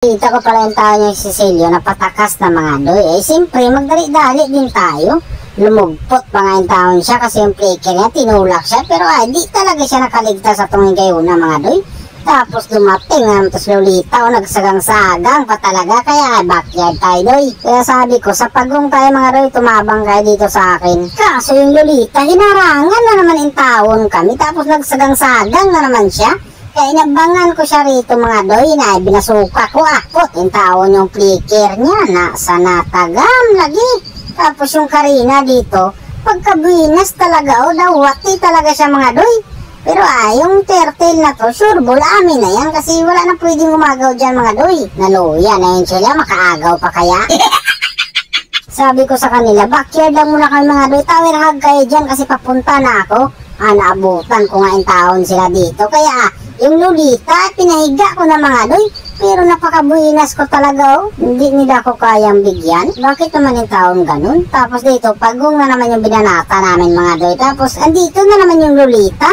Kita ko pala yung tao niya si Cecilio na patakas na mga doy. Eh, siyempre, magdali-dali din tayo. Lumugpot pa nga yung taon siya kasi yung flicker niya, tinulak siya. Pero di talaga siya nakaligtas sa tungin kayo na mga doy. Tapos dumating nga, tapos Lolita, nagsagang-sagang pa talaga. Kaya backyard tayo doy. Kaya sabi ko, sa pagong tayo mga doy, tumabang kayo dito sa akin. Kaso yung Lolita, hinarangan na naman yung taon kami. Tapos nagsagang-sagang na naman siya. Kaya inabangan ko siya rito mga doy na binasuka ko akot yung taon yung flicker niya na sa natagam lagi. Tapos yung Karina dito, pagkabuinas talaga o dawati talaga siya mga doy. Pero yung turtle na to, sure ball amin na yan kasi wala na pwedeng umagaw dyan mga doy. Naluya na yun sila, makaagaw pa kaya. Sabi ko sa kanila, backyard lang muna kami mga doy, tower hug kayo dyan kasi papunta na ako. Naabutan ko nga yung taon sila dito. Kaya yung Lolita, pinahiga ko na mga doy. Pero napakabuinas ko talaga Hindi nila ko kayang bigyan. Bakit naman yung taon ganun? Tapos dito, pagong na naman yung binanata namin mga doy. Tapos andito na naman yung Lolita.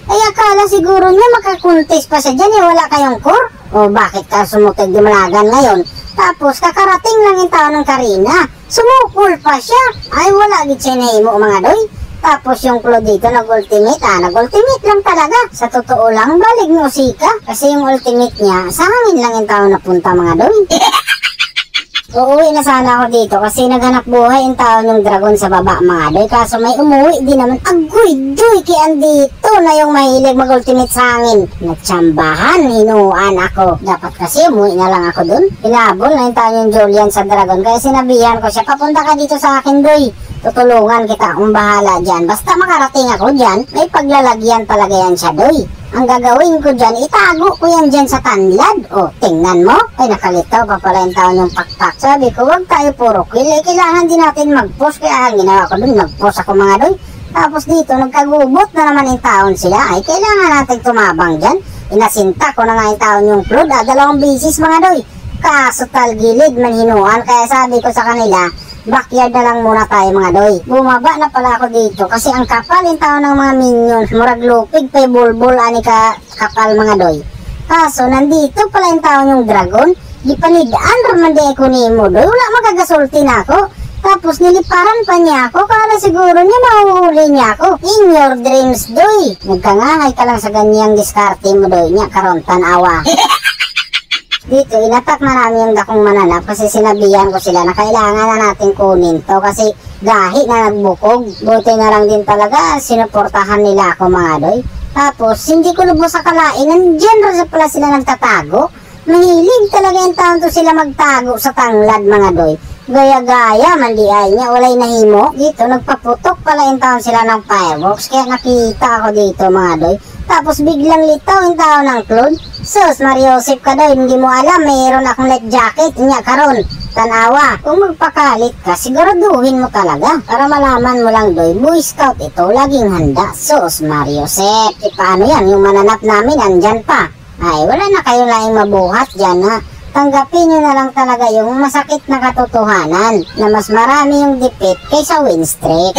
Ay akala siguro niya makakuntis pa siya dyan wala kayong core. O bakit ka sumutig di malagan ngayon? Tapos kakarating lang yung taon ng Karina. Sumukul pa siya. Ay wala git siya naimo mga doy. Tapos yung Claude dito nag-ultimate, nag-ultimate lang talaga. Sa totoo lang, balik mo sika. Kasi yung ultimate niya, sa hangin lang yung tao napunta mga doy. Uuwi na sana ako dito kasi naghanap buhay yung tao ng dragon sa baba mga doy. Kaso may umuwi din naman. Agoy doy, kaya andito na yung mahilig mag-ultimate sa hangin. Nagtsambahan, hinuan ako. Dapat kasi umuwi na lang ako dun. Pinabol na yung tao yung Julian sa dragon. Kaya sinabihan ko siya, papunta ka dito sa akin doy. Tutulungan kita kung bahala dyan. Basta makarating ako dyan, may paglalagyan talaga yan siya doy. Ang gagawin ko dyan, itago ko yan dyan sa tanlad. O, tingnan mo. Ay, nakalitaw pa pala yung taon yung pakpak. Sabi ko, wag tayo puro kill. Kailangan din natin mag-post. Kaya ang ginawa ko dun, nag-post ako mga doy. Tapos dito, nagkagubot na naman yung taon sila. Ay, kailangan natin tumabang dyan. Inasinta ko na nga yung taon yung Claude. 2 bisis mga doy. Kaso talgilid manhinuan. Kaya sabi ko sa kanila, backyard na lang muna tayo mga doy. Bumaba na pala ako dito kasi ang kapal yung tao ng mga minions. Murag lupig pa yung bulbul ani ka kapal mga doy. Kaso nandito pala yung tao yung dragon. Di panidaan raman di ako nimo doy. Wala magagasulti na ako. Tapos niliparan pa niya ako. Kala siguro niya mahuhuli niya ako. In your dreams doy. Nagkangahay ka lang sa ganyang diskarte mo doy niya. Karon tanawa. Dito, inatak na namin yung dakong mananap kasi sinabihan ko sila na kailangan na natin kunin to kasi gahi na nagbukog. Buti na lang din talaga, sinuportahan nila ako mga doy. Tapos, hindi ko lubos sa kalain, nandyan rin pala sila nagtatago. Mahilig talaga yung taon to sila magtago sa tanglad mga doy. Gaya-gaya, mandiay niya, walay nahimo. Dito, nagpaputok pala yung taon sila ng fireworks kaya nakita ako dito mga doy. Tapos biglang litaw yung tao ng Claude. Sus, Mariosep ka doy, hindi mo alam, mayroon akong light jacket niya karon. Tanawa, kung magpakalit ka, siguraduhin mo talaga. Para malaman mo lang doy, Boy Scout ito, laging handa. Sus, Mariosep, paano yan? Yung mananap namin, andyan pa. Ay, wala na kayo laing mabuhat dyan ha. Tanggapin nyo na lang talaga yung masakit na katotohanan na mas marami yung dipit kaysa win streak.